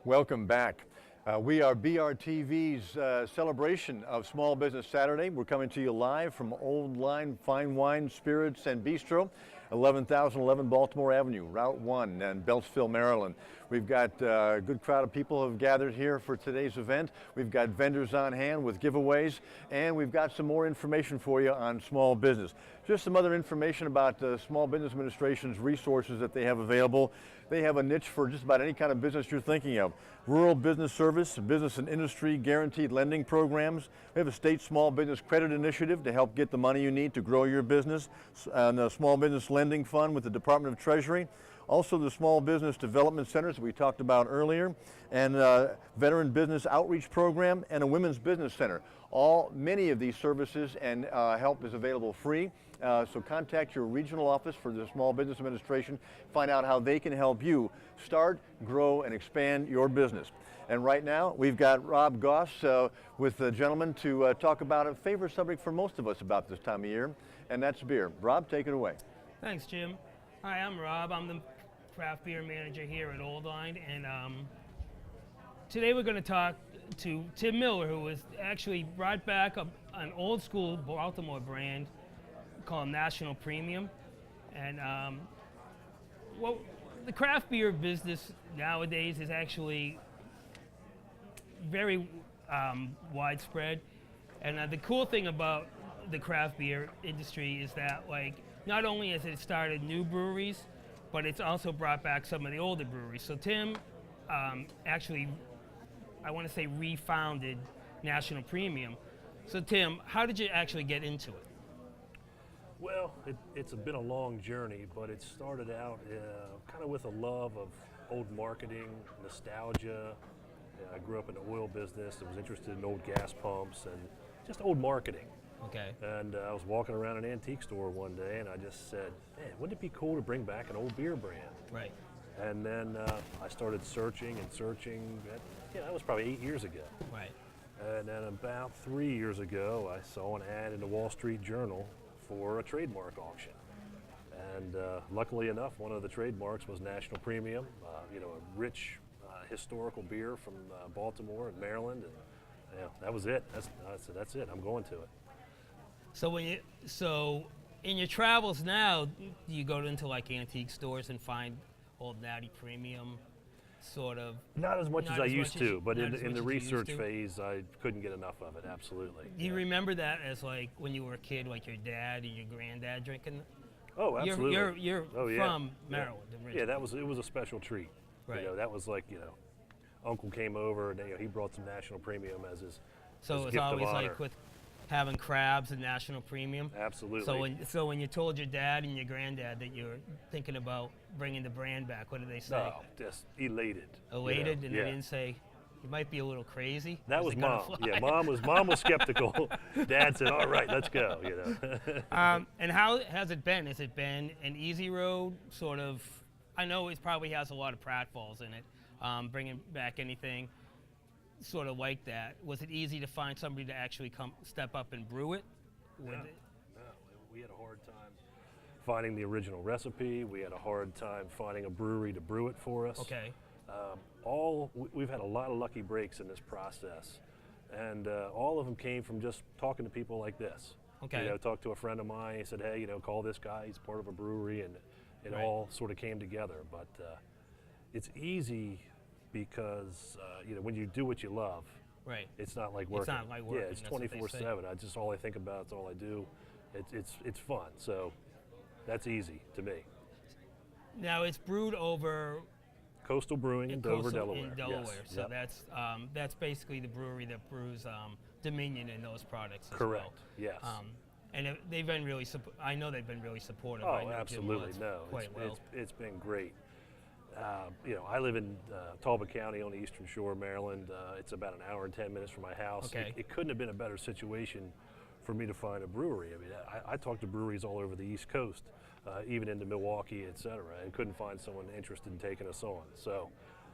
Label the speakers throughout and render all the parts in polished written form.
Speaker 1: Welcome back. We are BRTV's celebration of Small Business Saturday. We're coming to you live from Old Line Fine Wine, Spirits and Bistro, 11,011 Baltimore Avenue, Route 1 in Beltsville, Maryland. We've got a good crowd of people who have gathered here for today's event. We've got vendors on hand with giveaways, and we've got some more information for you on small business. Just some other information about the Small Business Administration's resources that they have available. They have a niche for just about any kind of business you're thinking of. Rural business service, business and industry guaranteed lending programs. We have a state small business credit initiative to help get the money you need to grow your business, and a small business lending fund with the Department of Treasury. Also the small business development centers that we talked about earlier, and veteran business outreach program, and a women's business center. Many of these services and help is available free. So contact your regional office for the Small Business Administration. Find out how they can help you start, grow, and expand your business. And right now, we've got Rob Goss with the gentleman to talk about a favorite subject for most of us about this time of year, and that's beer. Rob, take it away.
Speaker 2: Thanks, Jim. Hi, I'm Rob. I'm the craft beer manager here at Old Line, and today we're going to talk to Tim Miller, who was actually brought back an old school Baltimore brand called National Premium. And well, the craft beer business nowadays is actually very widespread. And the cool thing about the craft beer industry is that, like, not only has it started new breweries, but it's also brought back some of the older breweries. So Tim actually, I want to say, refounded National Premium. So Tim, how did you actually get into it?
Speaker 3: Well, it's been a long journey, but it started out kind of with a love of old marketing, nostalgia. I grew up in the oil business. I was interested in old gas pumps and just old marketing.
Speaker 2: Okay.
Speaker 3: And I was walking around an antique store one day, and I just said, man, wouldn't it be cool to bring back an old beer brand?
Speaker 2: Right.
Speaker 3: And then I started searching and searching. That was probably 8 years ago.
Speaker 2: Right.
Speaker 3: And then about 3 years ago, I saw an ad in the Wall Street Journal for a trademark auction. And luckily enough, one of the trademarks was National Premium, a rich historical beer from Baltimore and Maryland. And that was it. That's it. I'm going to it.
Speaker 2: So in your travels now, do you go into like antique stores and find old Natty Premium sort of?
Speaker 3: Not as much as I used to, but in the research
Speaker 2: phase,
Speaker 3: phase, I couldn't get enough of it, absolutely.
Speaker 2: Do you remember that as like when you were a kid, like your dad and your granddad drinking?
Speaker 3: Oh, absolutely.
Speaker 2: You're from Maryland originally.
Speaker 3: Yeah, it was a special treat.
Speaker 2: Right.
Speaker 3: That was like, Uncle came over and he brought some National Premium as his
Speaker 2: So
Speaker 3: his
Speaker 2: it's
Speaker 3: gift of
Speaker 2: always
Speaker 3: honor.
Speaker 2: like with having crabs and National Premium.
Speaker 3: Absolutely.
Speaker 2: So when you told your dad and your granddad that you were thinking about bringing the brand back, what did they say?
Speaker 3: No, just elated.
Speaker 2: Elated, and
Speaker 3: yeah.
Speaker 2: they didn't say you might be a little crazy.
Speaker 3: That
Speaker 2: Is
Speaker 3: was
Speaker 2: it gonna
Speaker 3: mom.
Speaker 2: fly?
Speaker 3: Yeah, mom was skeptical. Dad said, "All right, let's go."
Speaker 2: And how has it been? Has it been an easy road? Sort of. I know it probably has a lot of pratfalls in it. Bringing back anything sort of like that. Was it easy to find somebody to actually step up and brew it?
Speaker 3: No, we had a hard time finding the original recipe. We had a hard time finding a brewery to brew it for us.
Speaker 2: Okay.
Speaker 3: We've had a lot of lucky breaks in this process, and all of them came from just talking to people like this.
Speaker 2: Okay.
Speaker 3: Talked to a friend of mine. He said, "Hey, call this guy. He's part of a brewery," and it
Speaker 2: Right.
Speaker 3: all sort of came together. But it's easy because when you do what you love,
Speaker 2: Right.
Speaker 3: it's not like working.
Speaker 2: It's not like working.
Speaker 3: Yeah, it's
Speaker 2: that's what they say.
Speaker 3: 24/7. That's all I think about. It's all I do. It's fun. So that's easy to me.
Speaker 2: Now it's brewed over
Speaker 3: Coastal Brewing in Dover, Delaware.
Speaker 2: In Delaware.
Speaker 3: Yes.
Speaker 2: So
Speaker 3: Yep.
Speaker 2: that's basically the brewery that brews Dominion and those products as
Speaker 3: Correct.
Speaker 2: well.
Speaker 3: Yes.
Speaker 2: And they've been really. I know they've been really supportive. I
Speaker 3: Oh,
Speaker 2: know Jim
Speaker 3: absolutely.
Speaker 2: Lutz
Speaker 3: No,
Speaker 2: quite well.
Speaker 3: it's been great. I live in Talbot County on the Eastern Shore of Maryland. It's about an hour and 10 minutes from my house.
Speaker 2: Okay.
Speaker 3: It couldn't have been a better situation for me to find a brewery. I mean, I talked to breweries all over the East Coast, even into Milwaukee, et cetera, and couldn't find someone interested in taking us on. So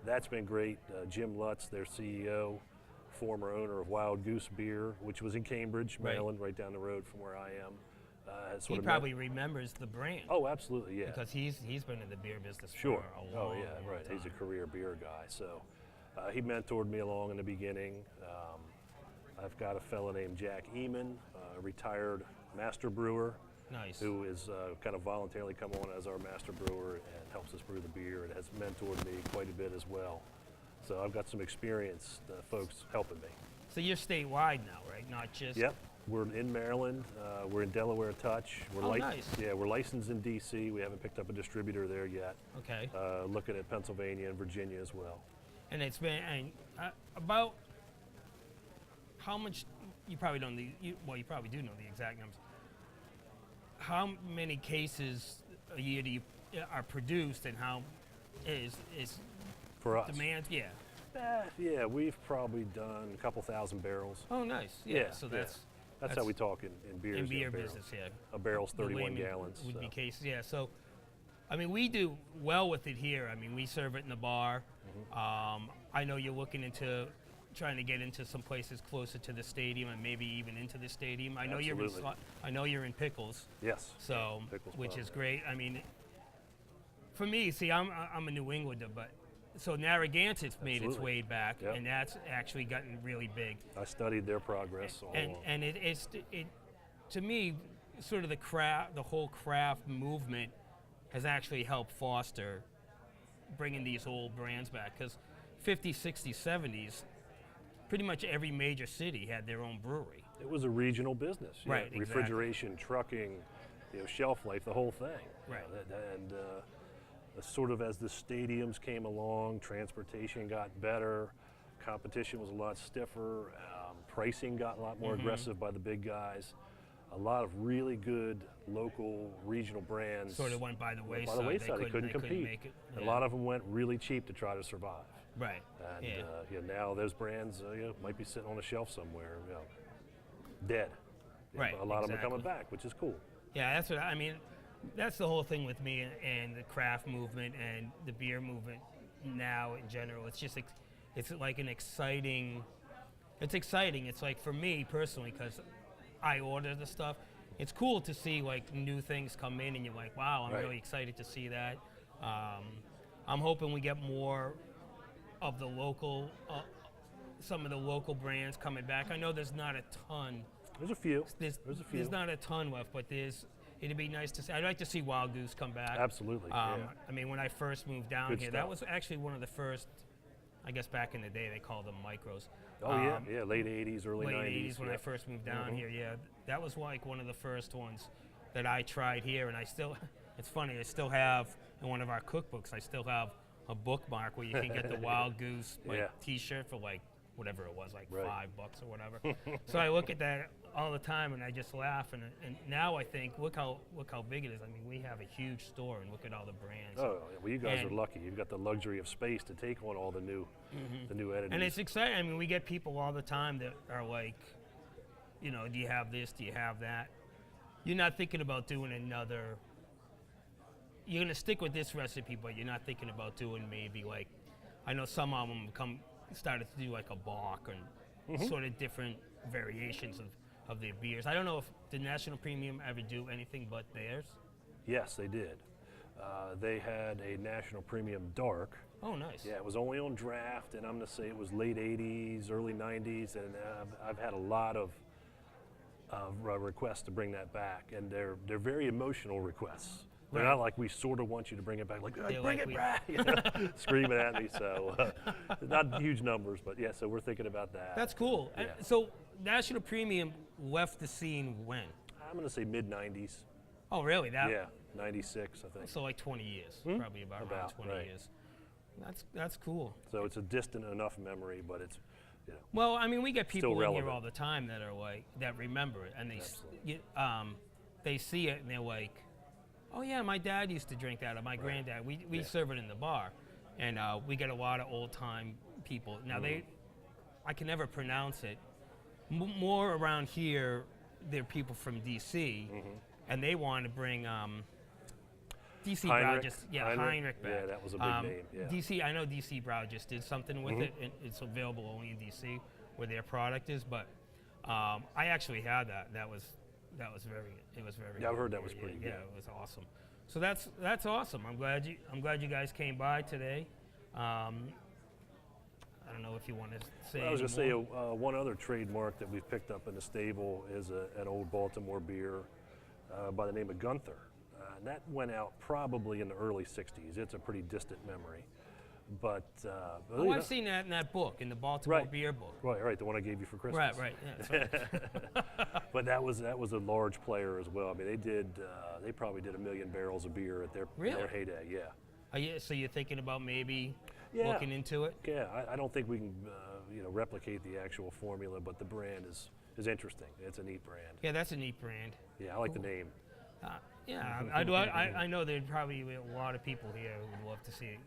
Speaker 3: that's been great. Jim Lutz, their CEO, former owner of Wild Goose Beer, which was in Cambridge, Maryland, right down the road from where I am.
Speaker 2: He probably remembers the brand.
Speaker 3: Oh, absolutely, yeah.
Speaker 2: Because he's been in the beer business
Speaker 3: Sure.
Speaker 2: for a long
Speaker 3: Oh, yeah,
Speaker 2: long
Speaker 3: right.
Speaker 2: time.
Speaker 3: He's a career beer guy. So He mentored me along in the beginning. I've got a fellow named Jack Eman, a retired master brewer,
Speaker 2: Nice.
Speaker 3: who is kind of voluntarily come on as our master brewer and helps us brew the beer and has mentored me quite a bit as well. So I've got some experienced folks helping me.
Speaker 2: So you're statewide now, right? Not just.
Speaker 3: Yep, we're in Maryland. We're in Delaware Touch. We're
Speaker 2: nice.
Speaker 3: Yeah, we're licensed in D.C. We haven't picked up a distributor there yet.
Speaker 2: Okay.
Speaker 3: Looking at Pennsylvania and Virginia as well.
Speaker 2: And it's been about how much, you probably don't, well, you probably do know the exact numbers. How many cases a year are produced, and how is
Speaker 3: For us?
Speaker 2: demand? Yeah.
Speaker 3: Yeah, we've probably done a couple thousand barrels.
Speaker 2: Oh, nice. Yeah. So
Speaker 3: That's
Speaker 2: that's
Speaker 3: how we talk in beers.
Speaker 2: in
Speaker 3: you know,
Speaker 2: beer
Speaker 3: barrels.
Speaker 2: business. Yeah.
Speaker 3: A barrel's
Speaker 2: The
Speaker 3: 31
Speaker 2: layman
Speaker 3: gallons.
Speaker 2: would be
Speaker 3: so.
Speaker 2: cases. Yeah. So, I mean, we do well with it here. I mean, we serve it in the bar. I know you're looking into trying to get into some places closer to the stadium and maybe even into the stadium. I know
Speaker 3: Absolutely.
Speaker 2: I know you're in Pickles.
Speaker 3: Yes.
Speaker 2: So,
Speaker 3: Pickles
Speaker 2: which
Speaker 3: Pub.
Speaker 2: is great. I mean, for me, see, I'm a New Englander, but so Narragansett made its
Speaker 3: Absolutely.
Speaker 2: way back,
Speaker 3: Yep.
Speaker 2: and that's actually gotten really big.
Speaker 3: I studied their progress all along.
Speaker 2: And it's to me, sort of the whole craft movement has actually helped foster bringing these old brands back, because 50s, 60s, 70s, pretty much every major city had their own brewery.
Speaker 3: It was a regional business.
Speaker 2: Right, exactly.
Speaker 3: Refrigeration, trucking, shelf life, the whole thing.
Speaker 2: Right.
Speaker 3: And sort of as the stadiums came along, transportation got better, competition was a lot stiffer, pricing got a lot more aggressive by the big guys. A lot of really good local regional brands
Speaker 2: Sort of went by the wayside.
Speaker 3: by the wayside. They couldn't
Speaker 2: they
Speaker 3: compete.
Speaker 2: make it.
Speaker 3: And
Speaker 2: Yeah.
Speaker 3: a lot of them went really cheap to try to survive.
Speaker 2: Right.
Speaker 3: And
Speaker 2: Yeah.
Speaker 3: now those brands might be sitting on a shelf somewhere, dead.
Speaker 2: Right,
Speaker 3: But a lot of them are
Speaker 2: exactly.
Speaker 3: coming back, which is cool.
Speaker 2: Yeah, that's what I mean. That's the whole thing with me and the craft movement and the beer movement now in general. It's just it's like an exciting. It's exciting. It's like for me personally, because I order the stuff. It's cool to see like new things come in, and you're like, wow, I'm
Speaker 3: Right.
Speaker 2: really excited to see that. I'm hoping we get more of the local, some of the local brands coming back. I know there's not a ton.
Speaker 3: There's a few.
Speaker 2: There's
Speaker 3: few.
Speaker 2: not a ton left, but it'd be nice to see. I'd like to see Wild Goose come back.
Speaker 3: Absolutely. Yeah.
Speaker 2: I mean, when I first moved down
Speaker 3: Good
Speaker 2: here,
Speaker 3: stuff.
Speaker 2: that was actually one of the first. I guess back in the day they called them micros.
Speaker 3: Oh yeah, late 80s, early
Speaker 2: late
Speaker 3: 90s.
Speaker 2: 80s when I
Speaker 3: yeah.
Speaker 2: first moved down here. Yeah, that was like one of the first ones that I tried here, and I still. It's funny. I still have in one of our cookbooks. I still have a bookmark where you can get the Wild Goose
Speaker 3: Yeah.
Speaker 2: T-shirt for like whatever it was, like
Speaker 3: Right.
Speaker 2: $5 or whatever. So I look at that all the time, and I just laugh. And now I think, look how big it is. I mean, we have a huge store, and look at all the brands.
Speaker 3: Oh, yeah, well, you guys
Speaker 2: And-
Speaker 3: are lucky. You've got the luxury of space to take on all the new entities.
Speaker 2: And it's exciting. I mean, we get people all the time that are like, do you have this? Do you have that? You're not thinking about doing another. You're gonna stick with this recipe, but you're not thinking about doing maybe like, I know some of them started to do like a Bock and sort of different variations of their beers. I don't know if the National Premium ever do anything but theirs.
Speaker 3: Yes, they did. They had a National Premium Dark.
Speaker 2: Oh, nice.
Speaker 3: Yeah, it was only on draft, and I'm going to say it was late 80s, early 90s, and I've had a lot of requests to bring that back, and they're very emotional requests. They're
Speaker 2: Right.
Speaker 3: not like we sort of want you to bring it back, like
Speaker 2: They're
Speaker 3: bring
Speaker 2: like
Speaker 3: it back, screaming at me. So not huge numbers, but yeah. So we're thinking about that.
Speaker 2: That's cool.
Speaker 3: Yeah.
Speaker 2: So National Premium left the scene when?
Speaker 3: I'm going to say mid 90s.
Speaker 2: Oh, really? That.
Speaker 3: Yeah, 96, I think.
Speaker 2: So like 20 years, probably about around
Speaker 3: About,
Speaker 2: 20
Speaker 3: right.
Speaker 2: years. That's cool.
Speaker 3: So it's a distant enough memory, but it's,
Speaker 2: Well, I mean, we get people in here
Speaker 3: relevant.
Speaker 2: all the time that are like that remember it, and they see it and they're like, "Oh yeah, my dad used to drink that, or my granddad." We serve it in the bar, and we get a lot of old time people. Now I can never pronounce it. More around here, they're people from DC, and they want to bring. DC Brow
Speaker 3: Heinrich?
Speaker 2: just
Speaker 3: Heinrich?
Speaker 2: Heinrich back.
Speaker 3: Yeah, that was a big name, yeah.
Speaker 2: DC, I know DC Brow just did something with it, and it's available only in DC where their product is. But I actually had that. It was very.
Speaker 3: Yeah, I've
Speaker 2: good
Speaker 3: heard that
Speaker 2: beer.
Speaker 3: was pretty
Speaker 2: Yeah,
Speaker 3: good.
Speaker 2: it was awesome. So that's awesome. I'm glad you guys came by today. I don't know if you want to say.
Speaker 3: I was going to say
Speaker 2: anymore.
Speaker 3: one other trademark that we've picked up in the stable is an old Baltimore beer by the name of Gunther. And that went out probably in the early 60s. It's a pretty distant memory. But
Speaker 2: Oh, I've seen that in that book, in the Baltimore
Speaker 3: Right.
Speaker 2: beer book.
Speaker 3: right, the one I gave you for Christmas.
Speaker 2: Right. Yeah, that's right.
Speaker 3: But that was a large player as well. I mean, they probably did 1 million barrels of beer at their
Speaker 2: Really?
Speaker 3: heyday. Yeah.
Speaker 2: So you're thinking about maybe
Speaker 3: Yeah.
Speaker 2: looking into it?
Speaker 3: Yeah, I don't think we can replicate the actual formula, but the brand is interesting. It's a neat brand.
Speaker 2: Yeah, that's a neat brand.
Speaker 3: Yeah, I like the name.
Speaker 2: Yeah, I know there'd probably be a lot of people here who would love to see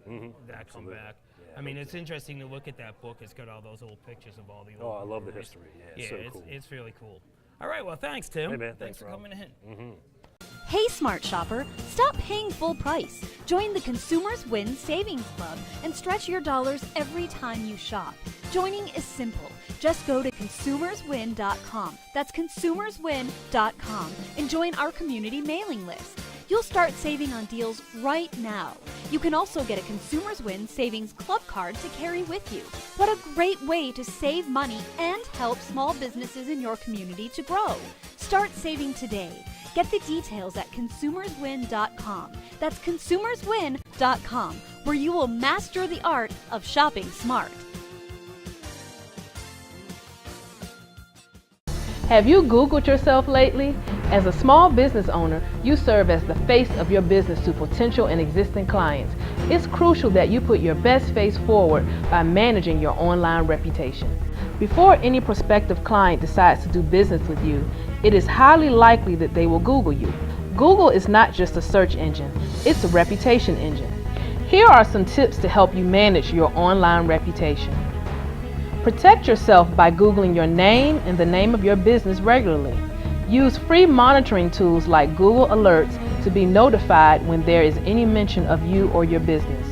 Speaker 2: that
Speaker 3: Absolutely.
Speaker 2: come back.
Speaker 3: Yeah,
Speaker 2: I mean,
Speaker 3: I
Speaker 2: it's interesting to look at that book. It's got all those old pictures of all the
Speaker 3: Oh,
Speaker 2: old
Speaker 3: I love the
Speaker 2: breweries.
Speaker 3: history. Yeah, it's so cool.
Speaker 2: It's really cool. All right, well, thanks, Tim.
Speaker 3: Hey, man,
Speaker 2: Thanks
Speaker 3: thanks,
Speaker 2: for
Speaker 3: Rob.
Speaker 2: coming in.
Speaker 4: Hey smart shopper, stop paying full price. Join the Consumers Win Savings Club and stretch your dollars every time you shop. Joining is simple. Just go to consumerswin.com. That's consumerswin.com and join our community mailing list. You'll start saving on deals right now. You can also get a Consumers Win Savings Club card to carry with you. What a great way to save money and help small businesses in your community to grow. Start saving today. Get the details at consumerswin.com. That's consumerswin.com, where you will master the art of shopping smart.
Speaker 5: Have you Googled yourself lately? As a small business owner, you serve as the face of your business to potential and existing clients. It's crucial that you put your best face forward by managing your online reputation. Before any prospective client decides to do business with you, it is highly likely that they will Google you. Google is not just a search engine, it's a reputation engine. Here are some tips to help you manage your online reputation. Protect yourself by Googling your name and the name of your business regularly. Use free monitoring tools like Google Alerts to be notified when there is any mention of you or your business.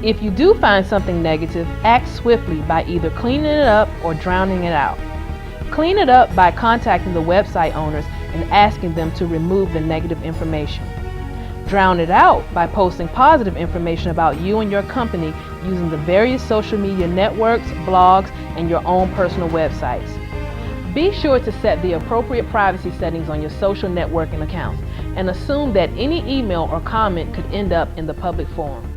Speaker 5: If you do find something negative, act swiftly by either cleaning it up or drowning it out. Clean it up by contacting the website owners and asking them to remove the negative information. Drown it out by posting positive information about you and your company using the various social media networks, blogs, and your own personal websites. Be sure to set the appropriate privacy settings on your social networking accounts and assume that any email or comment could end up in the public forum.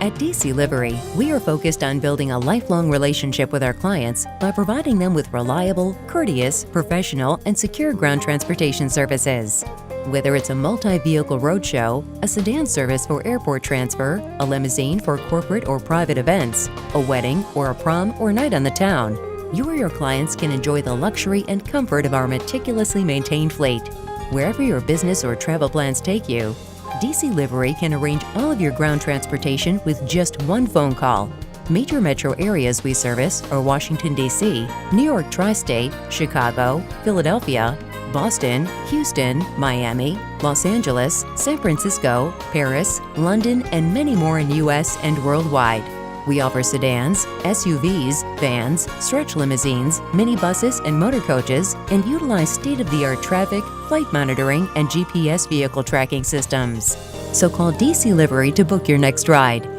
Speaker 6: At DC Livery, we are focused on building a lifelong relationship with our clients by providing them with reliable, courteous, professional, and secure ground transportation services. Whether it's a multi-vehicle roadshow, a sedan service for airport transfer, a limousine for corporate or private events, a wedding, or a prom or night on the town, you or your clients can enjoy the luxury and comfort of our meticulously maintained fleet. Wherever your business or travel plans take you, DC Livery can arrange all of your ground transportation with just one phone call. Major metro areas we service are Washington, D.C., New York Tri-State, Chicago, Philadelphia, Boston, Houston, Miami, Los Angeles, San Francisco, Paris, London, and many more in U.S. and worldwide. We offer sedans, SUVs, vans, stretch limousines, minibuses, and motor coaches, and utilize state-of-the-art traffic, flight monitoring, and GPS vehicle tracking systems. So call DC Livery to book your next ride.